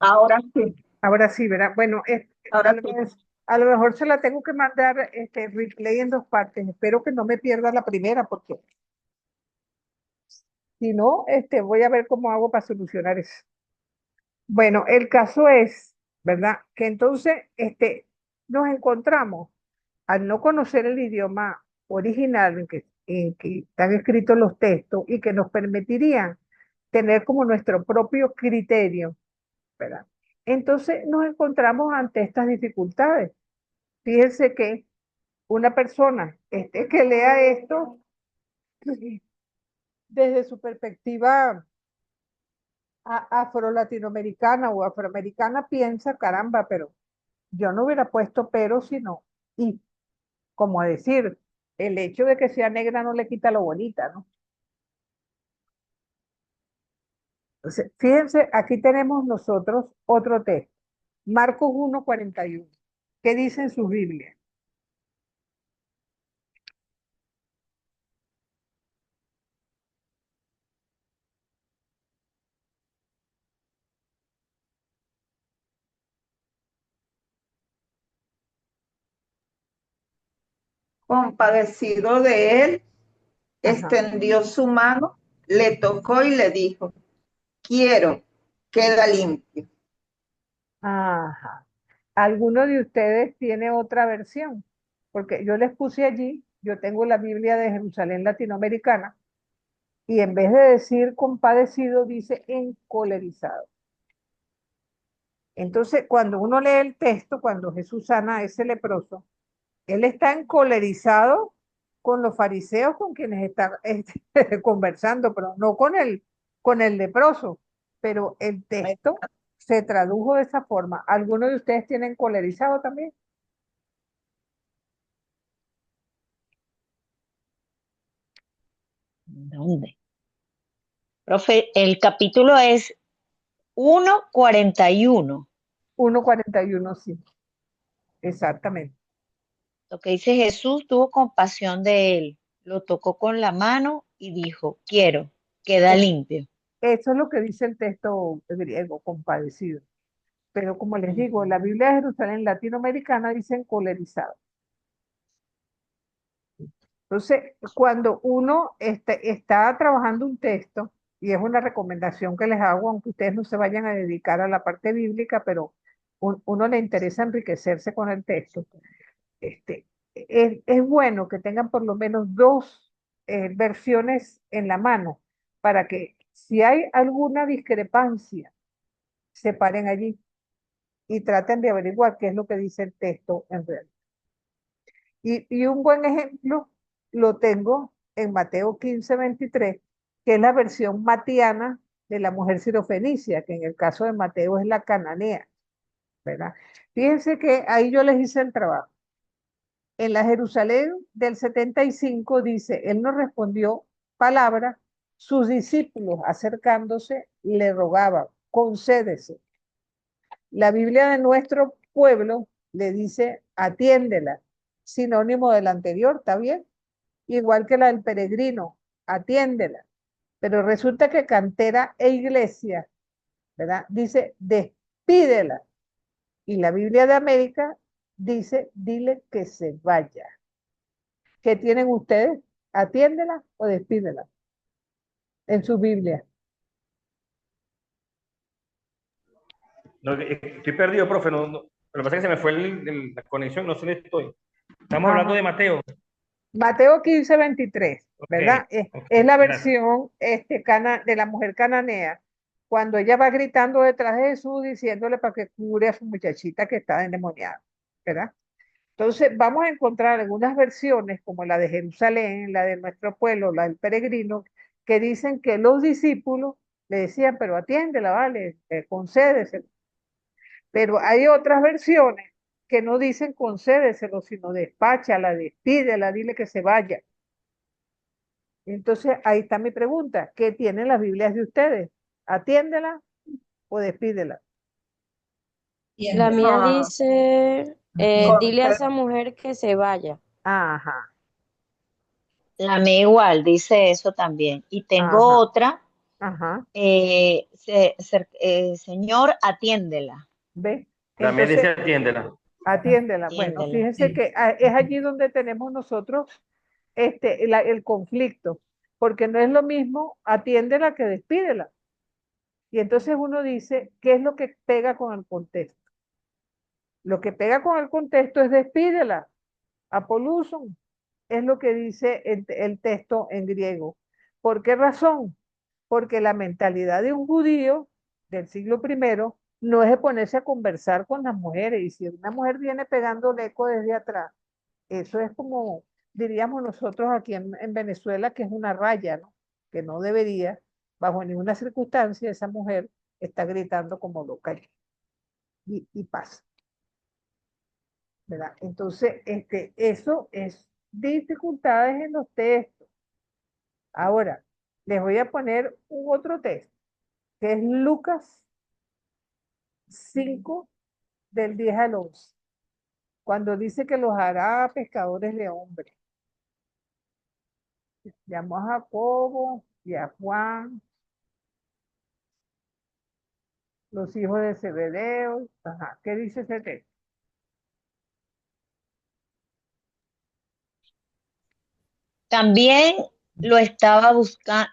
Ahora sí, Ahora sí, ¿verdad? Bueno, a ahora lo sí. mejor, a lo mejor se la tengo que mandar replay en dos partes. Espero que no me pierda la primera, porque si no, voy a ver cómo hago para solucionar eso. Bueno, el caso es, ¿verdad? Que entonces, nos encontramos al no conocer el idioma original en que están escritos los textos y que nos permitirían tener como nuestro propio criterio, ¿verdad? Entonces nos encontramos ante estas dificultades. Fíjense que una persona que lea esto desde su perspectiva afro-latinoamericana o afroamericana piensa, caramba, pero yo no hubiera puesto pero, sino, y como decir, el hecho de que sea negra no le quita lo bonita, ¿no? Entonces, fíjense, aquí tenemos nosotros otro texto, Marcos 1:41. ¿Qué dice en su Biblia? Compadecido de él, Ajá, extendió su mano, le tocó y le dijo, quiero, queda limpio. ajá. ¿Alguno de ustedes tiene otra versión? Porque yo les puse allí, yo tengo la Biblia de Jerusalén latinoamericana, y en vez de decir compadecido, dice encolerizado. Entonces, cuando uno lee el texto, cuando Jesús sana a ese leproso, él está encolerizado con los fariseos con quienes está conversando, pero no con el leproso. Pero el texto se tradujo de esa forma. ¿Alguno de ustedes tiene encolerizado también? ¿Dónde? Profe, el capítulo es 1:41. 1:41, sí, exactamente. Lo que dice Jesús tuvo compasión de él, lo tocó con la mano y dijo, quiero, queda Es- limpio. Eso es lo que dice el texto griego, compadecido. Pero como les digo, la Ujú. Biblia de Jerusalén latinoamericana dice encolerizado. Entonces, cuando uno está trabajando un texto, y es una recomendación que les hago, aunque ustedes no se vayan a dedicar a la parte bíblica, pero uno le interesa enriquecerse con el texto, es bueno que tengan por lo menos dos versiones en la mano para que si hay alguna discrepancia, se paren allí y traten de averiguar qué es lo que dice el texto en realidad. Y un buen ejemplo lo tengo en Mateo 15:23, que es la versión matiana de la mujer sirofenicia, que en el caso de Mateo es la cananea, ¿verdad? Fíjense que ahí yo les hice el trabajo. En la Jerusalén del 75 dice, él no respondió palabra, sus discípulos acercándose le rogaban, concédese. La Biblia de nuestro pueblo le dice, atiéndela, sinónimo del anterior, ¿está bien? Igual que la del peregrino, atiéndela. Pero resulta que cantera e iglesia, ¿verdad? Dice, despídela. Y la Biblia de América dice, dile que se vaya. ¿Qué tienen ustedes? ¿Atiéndela o despídela? En su Biblia. No, estoy perdido, profe. Lo que pasa es que se me fue la conexión, no sé dónde estoy. Estamos hablando Ajá. de Mateo. Mateo 15:23, Ok, ¿verdad? ok, Es la gracias. versión de la mujer cananea, cuando ella va gritando detrás de Jesús diciéndole para que cure a su muchachita que está endemoniada, ¿verdad? Entonces, vamos a encontrar algunas versiones, como la de Jerusalén, la de nuestro pueblo, la del peregrino, que dicen que los discípulos le decían, pero atiéndela, vale, concédese. Pero hay otras versiones que no dicen concédeselo, sino despáchala, despídela, dile que se vaya. Entonces, ahí está mi pregunta. ¿Qué tienen las Biblias de ustedes? ¿Atiéndela o despídela? La mía No, dice, dile a Conce- esa mujer que se vaya. Ajá, La mía igual dice eso también. Y tengo ajá, otra Ajá, Señor, atiéndela, ¿ve? También dice Entonces, atiéndela. atiéndela. Bueno, atiéndela. fíjense que es allí donde tenemos nosotros el conflicto, porque no es lo mismo atiéndela que despídela. Y entonces uno dice, ¿qué es lo que pega con el contexto? Lo que pega con el contexto es despídela, apoluson, es lo que dice el texto en griego. ¿Por qué razón? Porque la mentalidad de un judío del siglo primero no es de ponerse a conversar con las mujeres. Y si una mujer viene pegando el eco desde atrás, eso es como diríamos nosotros aquí en Venezuela, que es una raya, ¿no? Que no debería, bajo ninguna circunstancia, esa mujer está gritando como loca allí. Y pasa, ¿verdad? Entonces, eso es dificultades en los textos. Ahora, les voy a poner un otro texto, que es Lucas 5 del 10 al 11, cuando dice que los hará pescadores de hombres. Llamó a Jacobo y a Juan, los hijos de Zebedeo. Ajá, ¿qué dice ese texto? También lo estaba buscando,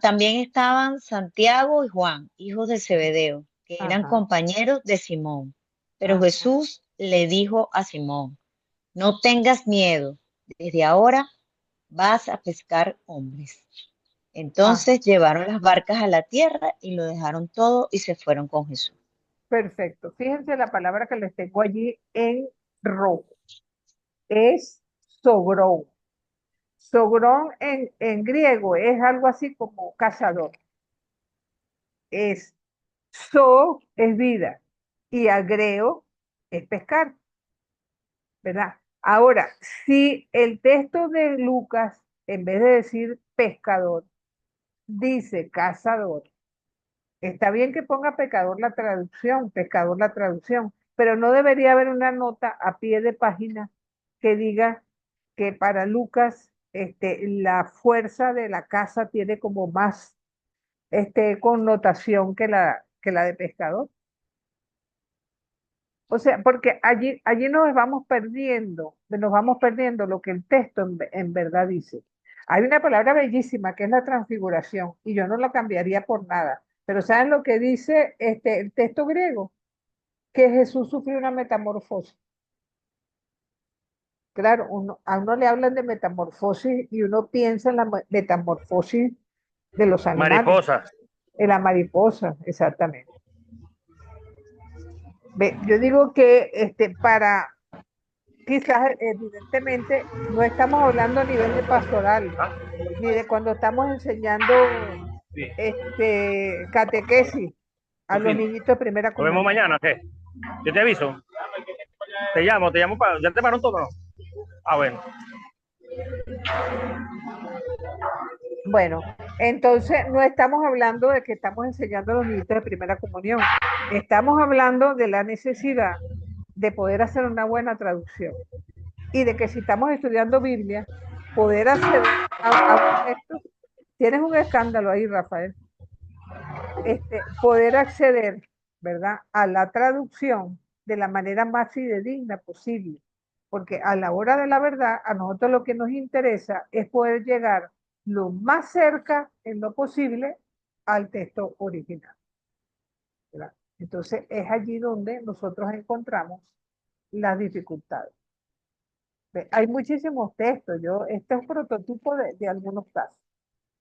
también estaban Santiago y Juan, hijos de Zebedeo, que eran Ajá, compañeros de Simón. Pero ajá, Jesús le dijo a Simón, no tengas miedo, desde ahora vas a pescar hombres. ajá. Entonces llevaron las barcas a la tierra y lo dejaron todo y se fueron con Jesús. Perfecto. Fíjense la palabra que les tengo allí en rojo. Es sogrón. Sogrón en griego es algo así como cazador. Es es vida y agreo es pescar, ¿verdad? Ahora, si el texto de Lucas, en vez de decir pescador, dice cazador, está bien que ponga pescador la traducción, pero no debería haber una nota a pie de página que diga que para Lucas la fuerza de la caza tiene como más connotación que la de pescador. O sea, porque allí nos vamos perdiendo lo que el texto en verdad dice. Hay una palabra bellísima que es la transfiguración y yo no la cambiaría por nada. Pero ¿saben lo que dice el texto griego? Que Jesús sufrió una metamorfosis. Claro, a uno le hablan de metamorfosis y uno piensa en la metamorfosis de los animales, Mariposa. en la mariposa, exactamente. Ve, yo digo que quizás evidentemente no estamos hablando a nivel de pastoral, ¿Ah? ni de cuando estamos enseñando Sí. catequesis a Por los fin. niñitos de primera Nos vemos comunión. mañana, ¿qué? Yo te aviso. Te llamo para. ¿Ya te pararon todo, no? Ah, bueno. Bueno, entonces no estamos hablando de que estamos enseñando a los niñitos de primera comunión. Estamos hablando de la necesidad de poder hacer una buena traducción y de que si estamos estudiando Biblia, poder acceder a un texto. Tienes un escándalo ahí, Rafael. Poder acceder, ¿verdad?, a la traducción de la manera más fidedigna posible. Porque a la hora de la verdad, a nosotros lo que nos interesa es poder llegar lo más cerca en lo posible al texto original, ¿verdad? Entonces es allí donde nosotros encontramos las dificultades. Hay muchísimos textos, este es un prototipo de algunos casos,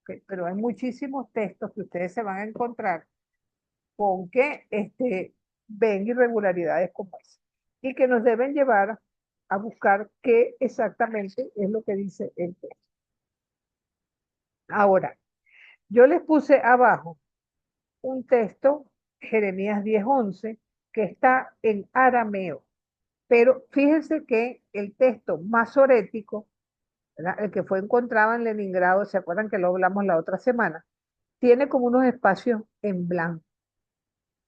¿ok? Pero hay muchísimos textos que ustedes se van a encontrar con que ven irregularidades como esa y que nos deben llevar a buscar qué exactamente es lo que dice el texto. Ahora, yo les puse abajo un texto, Jeremías 10:11, que está en arameo, pero fíjense que el texto masorético, ¿verdad?, el que fue encontrado en Leningrado, ¿se acuerdan que lo hablamos la otra semana? Tiene como unos espacios en blanco.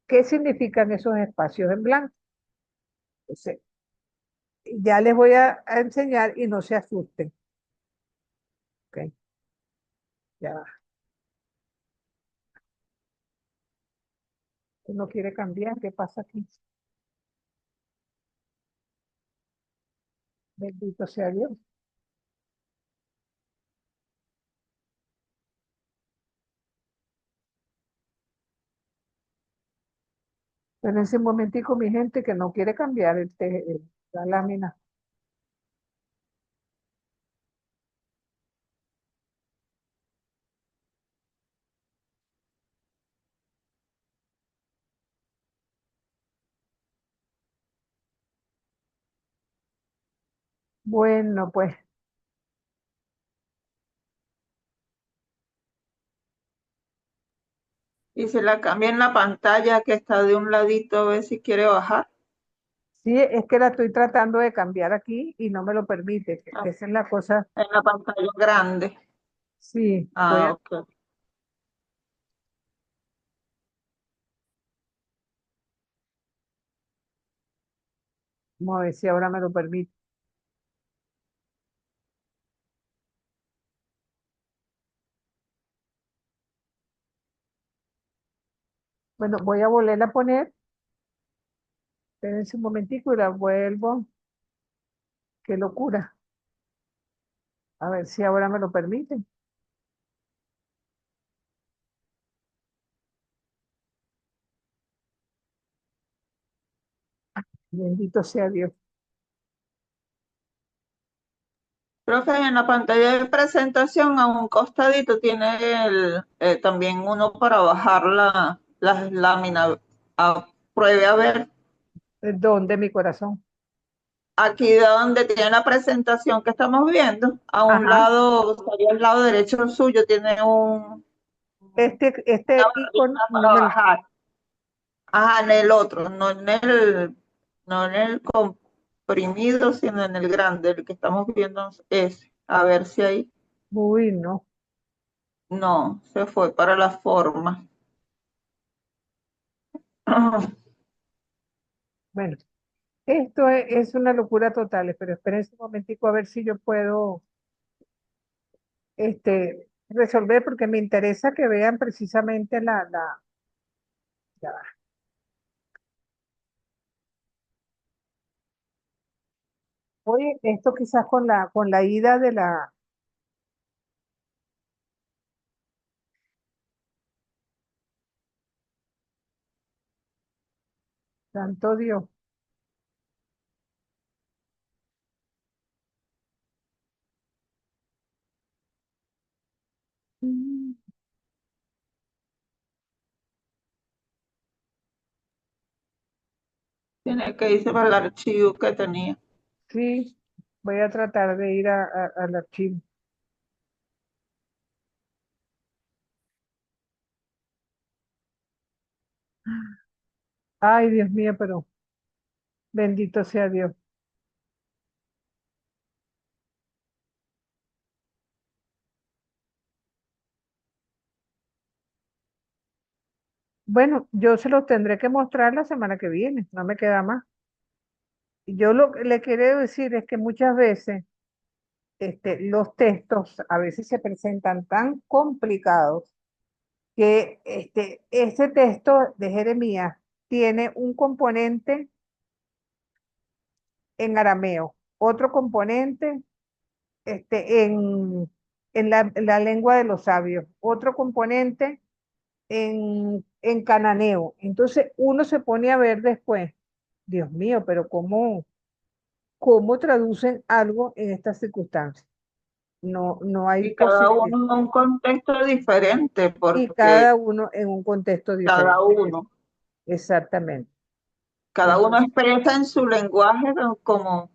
¿Qué significan esos espacios en blanco? Entonces, ya les voy a enseñar y no se asusten. ¿Ok? Ya va. No quiere cambiar. ¿Qué pasa aquí? Bendito sea Dios. Pero en ese momentico, mi gente, que no quiere cambiar la lámina. Bueno, pues, Y se la cambia en la pantalla que está de un ladito a ver si quiere bajar. sí, es que la estoy tratando de cambiar aquí y no me lo permite. Que esa es la cosa. En la pantalla grande. Sí, Ah, ok. vamos a ver si ahora me lo permite. Bueno, voy a volverla a poner. Espérense un momentico y la vuelvo. Qué locura. A ver si ahora me lo permiten. Bendito sea Dios. Creo que en la pantalla de presentación a un costadito tiene también uno para bajar las láminas. Pruebe a ver. ¿Dónde mi corazón? Aquí de donde tiene la presentación que estamos viendo, a un Ajá. lado, sería el lado derecho suyo, tiene una Este icono barrita no para me lo. bajar. Ajá, en el otro, no en el comprimido, sino en el grande, el que estamos viendo es. A ver si ahí. Uy, no. No, se fue para la forma. Bueno, esto es una locura total, pero espérense un momentico a ver si yo puedo resolver, porque me interesa que vean precisamente ya va. Oye, esto quizás con la ida de santo Dios. Mm, Tiene que irse para el archivo que tenía. Sí, voy a tratar de ir al archivo. Ay, Dios mío, pero bendito sea Dios. Bueno, yo se los tendré que mostrar la semana que viene, no me queda más. Y yo lo que le quiero decir es que muchas veces los textos a veces se presentan tan complicados que este texto de Jeremías tiene un componente en arameo, otro componente en la lengua de los sabios, otro componente en cananeo. Entonces uno se pone a ver después, Dios mío, pero ¿cómo traducen algo en estas circunstancias? No, no hay Y cada posibilidad. uno en un contexto diferente, Y porque cada uno en un contexto cada diferente. uno, Exactamente. cada uno Entonces, expresa en su lenguaje como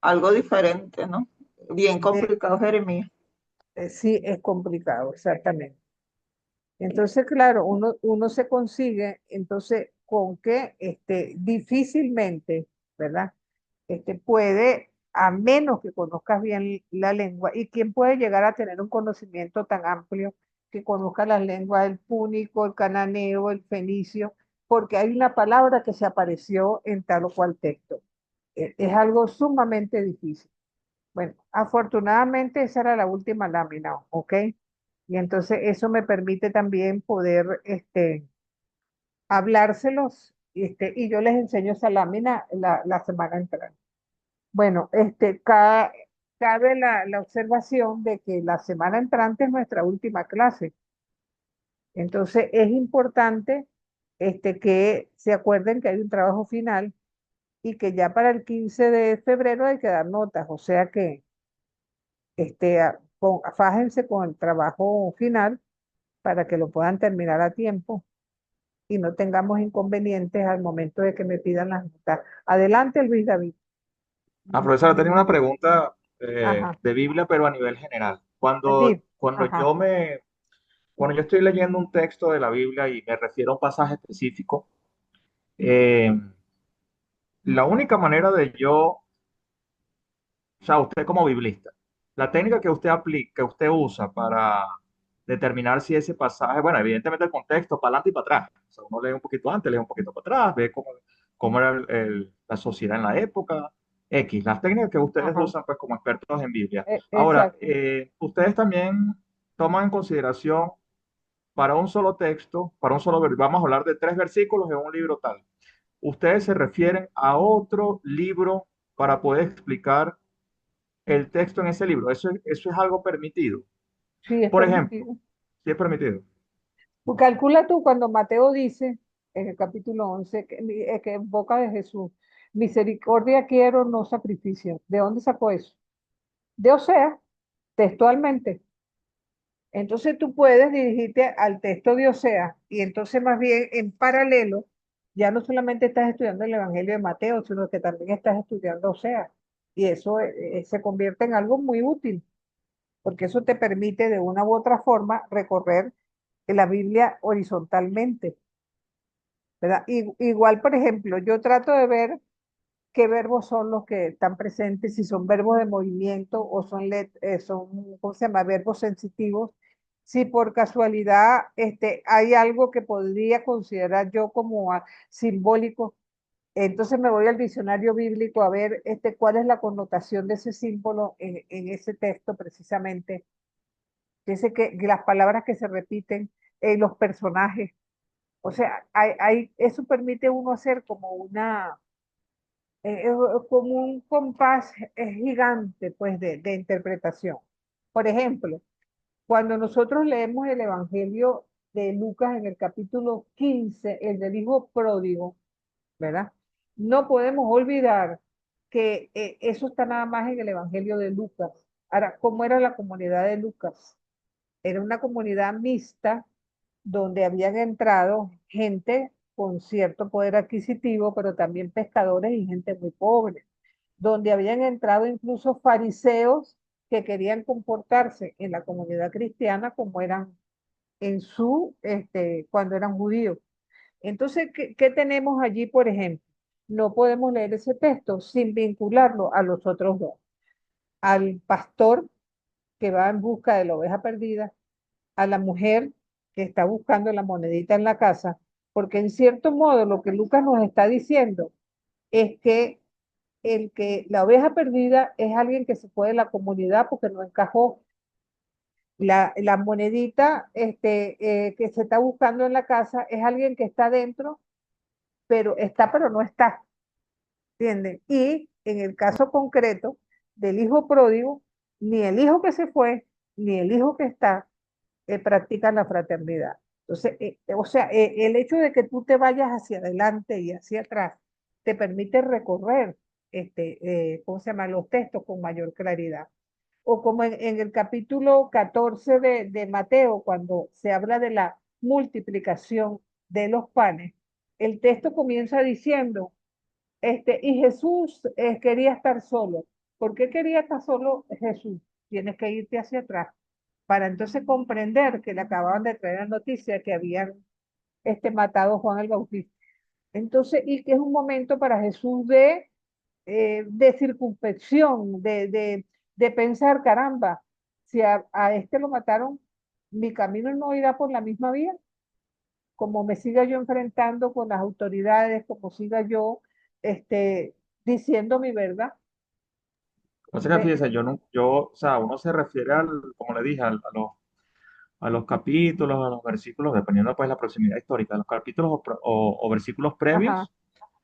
algo diferente, ¿no? Bien eh, complicado, Jeremías. sí es complicado, exactamente. Entonces, claro, uno se consigue, entonces, con que difícilmente, ¿verdad? Puede, a menos que conozcas bien la lengua, y quién puede llegar a tener un conocimiento tan amplio que conozca las lenguas del púnico, el cananeo, el fenicio, porque hay una palabra que se apareció en tal o cual texto. Es algo sumamente difícil. Bueno, afortunadamente esa era la última lámina, ¿ok? Y entonces eso me permite también poder hablárselos, y yo les enseño esa lámina la semana entrante. Bueno, cabe la observación de que la semana entrante es nuestra última clase. Entonces es importante que se acuerden que hay un trabajo final y que ya para el 15 de febrero hay que dar notas. O sea que fájense con el trabajo final para que lo puedan terminar a tiempo y no tengamos inconvenientes al momento de que me pidan las notas. Adelante, Luis David. Profesora, tenía una pregunta Ajá, de Biblia, pero a nivel general. David. Cuando Ajá, cuando yo estoy leyendo un texto de la Biblia y me refiero a un pasaje específico, eh, la única manera de yo, o sea, usted como biblista, la técnica que usted aplica, que usted usa para determinar si ese pasaje, bueno, evidentemente el contexto, para adelante y para atrás. O sea, uno lee un poquito antes, lee un poquito para atrás, ve cómo era la sociedad en la época, X, las técnicas que ustedes ajá, usan pues como expertos en Biblia. Ahora, exacto. ustedes también toman en consideración para un solo texto, para un solo, vamos a hablar de 3 versículos en un libro tal. Ustedes se refieren a otro libro para poder explicar el texto en ese libro. Eso es algo permitido. Sí, es Por ejemplo, permitido. si es permitido. Calcula tú cuando Mateo dice en el capítulo 11 que en boca de Jesús, misericordia quiero, no sacrificio. ¿De dónde sacó eso? De Osea, textualmente. Entonces tú puedes dirigirte al texto de Osea y entonces más bien en paralelo, ya no solamente estás estudiando el Evangelio de Mateo, sino que también estás estudiando Osea. Y eso se convierte en algo muy útil, porque eso te permite de una u otra forma recorrer la Biblia horizontalmente, ¿verdad? Igual, por ejemplo, yo trato de ver qué verbos son los que están presentes, si son verbos de movimiento o son, ¿cómo se llama?, verbos sensitivos. Si por casualidad hay algo que podría considerar yo como simbólico, entonces me voy al diccionario bíblico a ver cuál es la connotación de ese símbolo en ese texto precisamente. Dice que las palabras que se repiten, los personajes, o sea, eso permite a uno hacer como como un compás gigante pues de interpretación. Por ejemplo, cuando nosotros leemos el Evangelio de Lucas en el capítulo 15, el del hijo pródigo, ¿verdad? No podemos olvidar que eso está nada más en el Evangelio de Lucas. Ahora, ¿cómo era la comunidad de Lucas? Era una comunidad mixta donde habían entrado gente con cierto poder adquisitivo, pero también pescadores y gente muy pobre, donde habían entrado incluso fariseos que querían comportarse en la comunidad cristiana como eran cuando eran judíos. Entonces, ¿qué tenemos allí, por ejemplo? No podemos leer ese texto sin vincularlo a los otros dos, al pastor que va en busca de la oveja perdida, a la mujer que está buscando la monedita en la casa, porque en cierto modo lo que Lucas nos está diciendo es que la oveja perdida es alguien que se fue de la comunidad porque no encajó. La monedita que se está buscando en la casa es alguien que está dentro, pero no está, ¿entienden? Y en el caso concreto del hijo pródigo, ni el hijo que se fue, ni el hijo que está practican la fraternidad. Entonces, o sea, el hecho de que tú te vayas hacia adelante y hacia atrás te permite recorrer, ¿cómo se llama?, los textos con mayor claridad. O como en el capítulo 14 de Mateo, cuando se habla de la multiplicación de los panes, el texto comienza diciendo, y Jesús quería estar solo. ¿Por qué quería estar solo Jesús? Tienes que irte hacia atrás para entonces comprender que le acababan de traer la noticia que habían matado a Juan el Bautista. Entonces, y que es un momento para Jesús de circunspección, de pensar, caramba, si a este lo mataron, mi camino no irá por la misma vía, como me siga yo enfrentando con las autoridades, como siga yo diciendo mi verdad. O sea que Ve- fíjese, yo no, yo, o sea, uno se refiere al, como le dije, a los a los capítulos, a los versículos, dependiendo pues la proximidad histórica, a los capítulos o versículos Ajá, previos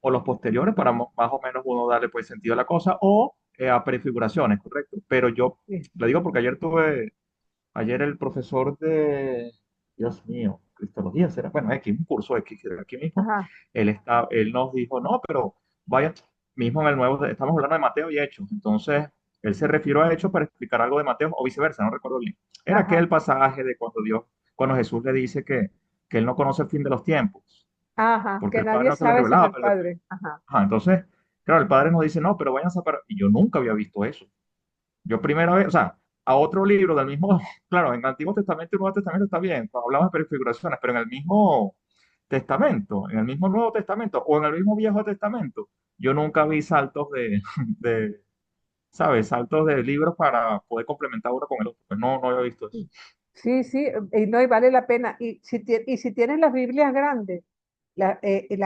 o los posteriores para más o menos uno darle pues sentido a la cosa o a prefiguraciones, correcto. Pero yo sí, le digo porque ayer el profesor de, Dios mío, Cristología, será, bueno, X, un curso X, que era aquí mismo, ajá, él nos dijo, no, pero vaya, mismo en el nuevo, estamos hablando de Mateo y Hechos, entonces él se refirió a Hechos para explicar algo de Mateo o viceversa, no recuerdo bien. Era aquel ajá, pasaje de cuando Jesús le dice que él no conoce el fin de los tiempos, ajá, porque que el Padre nadie no se lo sabe sino revelaba, el pero Padre. Ajá, ajá, entonces, claro, el Padre nos dice, no, pero váyanse para, y yo nunca había visto eso. Yo primera vez, o sea, a otro libro del mismo, claro, en el Antiguo Testamento y Nuevo Testamento está bien, cuando hablamos de prefiguraciones, pero en el mismo Testamento, en el mismo Nuevo Testamento o en el mismo Viejo Testamento, yo nunca vi saltos de, ¿sabes? Saltos de libros para poder complementar uno con el otro. Pues no, no había visto eso. sí, sí, y no, y vale la pena. Y si tienes las Biblias grandes, las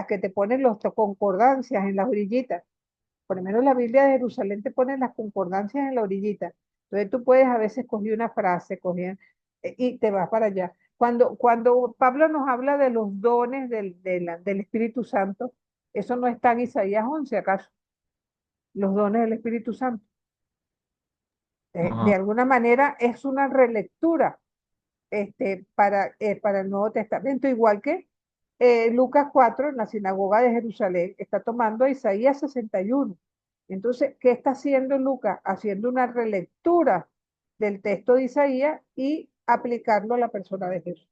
que te ponen las concordancias en las orillitas, por lo menos la Biblia de Jerusalén te pone las concordancias en la orillita. Entonces tú puedes a veces coger una frase, y te vas para allá. Cuando Pablo nos habla de los dones del Espíritu Santo, eso no está en Isaías 11, ¿acaso? Los dones del Espíritu Santo. De Ajá. alguna manera es una relectura para el Nuevo Testamento, igual que Lucas 4 en la sinagoga de Jerusalén está tomando Isaías 61. Entonces, ¿qué está haciendo Lucas? Haciendo una relectura del texto de Isaías y aplicarlo a la persona de Jesús.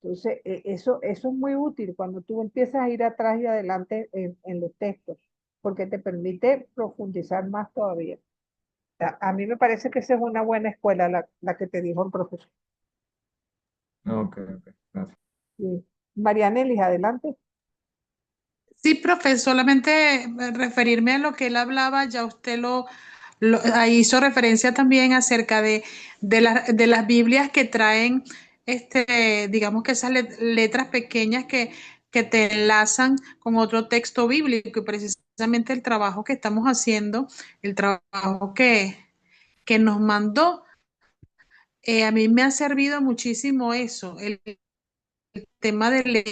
Entonces, eso es muy útil cuando tú empiezas a ir atrás y adelante en los textos, porque te permite profundizar más todavía. A mí me parece que esa es una buena escuela, la que te dijo el profesor. Ok, ok, gracias. Sí. Marianelis, adelante. Sí, profe, solamente referirme a lo que él hablaba, ya usted ahí hizo referencia también acerca de las Biblias que traen, digamos que esas letras pequeñas que te enlazan con otro texto bíblico y precisamente el trabajo que estamos haciendo, el trabajo que nos mandó, a mí me ha servido muchísimo eso, el tema de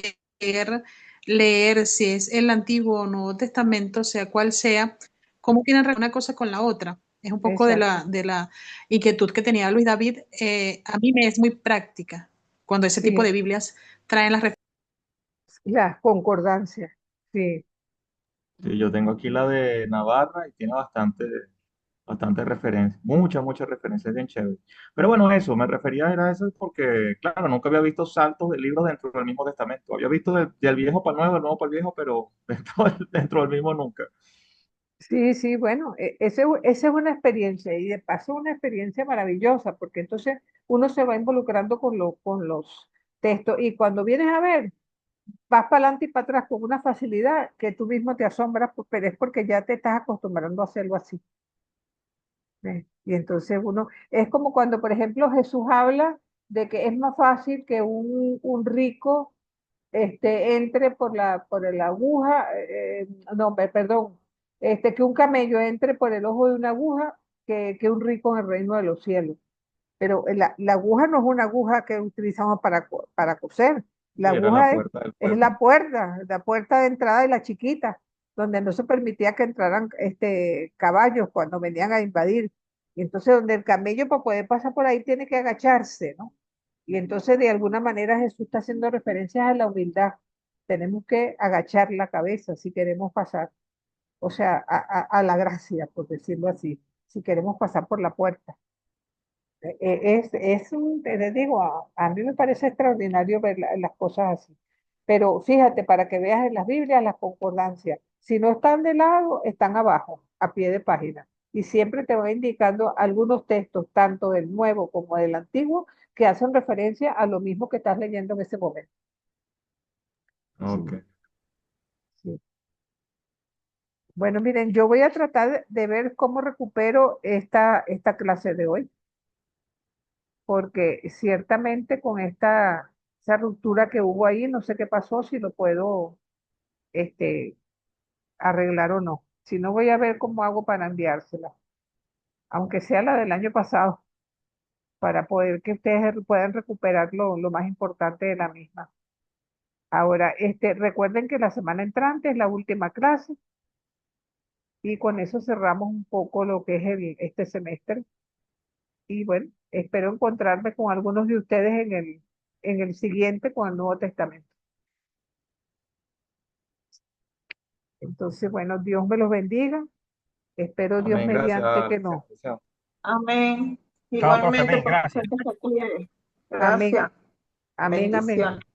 leer si es el Antiguo o Nuevo Testamento, sea cual sea, cómo tienen relación una cosa con la otra. Es un poco de Exacto. de la inquietud que tenía Luis David. A mí me es muy práctica cuando ese tipo de Sí, Biblias traen las referencias. la concordancia. Sí, Sí, yo tengo aquí la de Navarra y tiene bastante referencias, muchas referencias bien chéveres. Pero bueno, eso, me refería era eso porque, claro, nunca había visto saltos de libros dentro del mismo testamento. Había visto del viejo para el nuevo, del nuevo para el viejo, pero dentro del mismo nunca. sí, sí, bueno, esa es una experiencia y de paso una experiencia maravillosa, porque entonces uno se va involucrando con los textos y cuando vienes a ver, vas para adelante y para atrás con una facilidad que tú mismo te asombras, pero es porque ya te estás acostumbrando a hacerlo así. ¿Ves? Y entonces uno, es como cuando, por ejemplo, Jesús habla de que es más fácil que un rico entre por la aguja, no, perdón, que un camello entre por el ojo de una aguja que un rico en el reino de los cielos. Pero la aguja no es una aguja que utilizamos para coser. La Sí, era la aguja puerta del es pueblo. la puerta de entrada y la chiquita, donde no se permitía que entraran caballos cuando venían a invadir. Y entonces donde el camello para poder pasar por ahí tiene que agacharse, ¿no? Y entonces de alguna manera Jesús está haciendo referencias a la humildad. Tenemos que agachar la cabeza si queremos pasar, o sea, a la gracia, por decirlo así, si queremos pasar por la puerta. Te digo, a mí me parece extraordinario ver las cosas así. Pero fíjate, para que veas en las Biblias las concordancias, si no están de lado, están abajo, a pie de página. Y siempre te va indicando algunos textos, tanto del Nuevo como del Antiguo, que hacen referencia a lo mismo que estás leyendo en ese momento. Ok. Sí, sí. Bueno, miren, yo voy a tratar de ver cómo recupero esta clase de hoy, porque ciertamente con esa ruptura que hubo ahí, no sé qué pasó, si lo puedo este, arreglar o no. Si no, voy a ver cómo hago para enviársela, aunque sea la del año pasado. para poder que ustedes puedan recuperar lo más importante de la misma. Ahora, recuerden que la semana entrante es la última clase y con eso cerramos un poco lo que es este semestre. Y bueno, espero encontrarme con algunos de ustedes en el siguiente con el Nuevo Testamento. Entonces, bueno, Dios me los bendiga. Espero Dios Amén. Gracias, mediante que no. licenciado. Amén. Chao, profe, Igualmente, amén, gracias. profesor, que se cuide. Amén, Gracias. amén, amén. Bendiciones.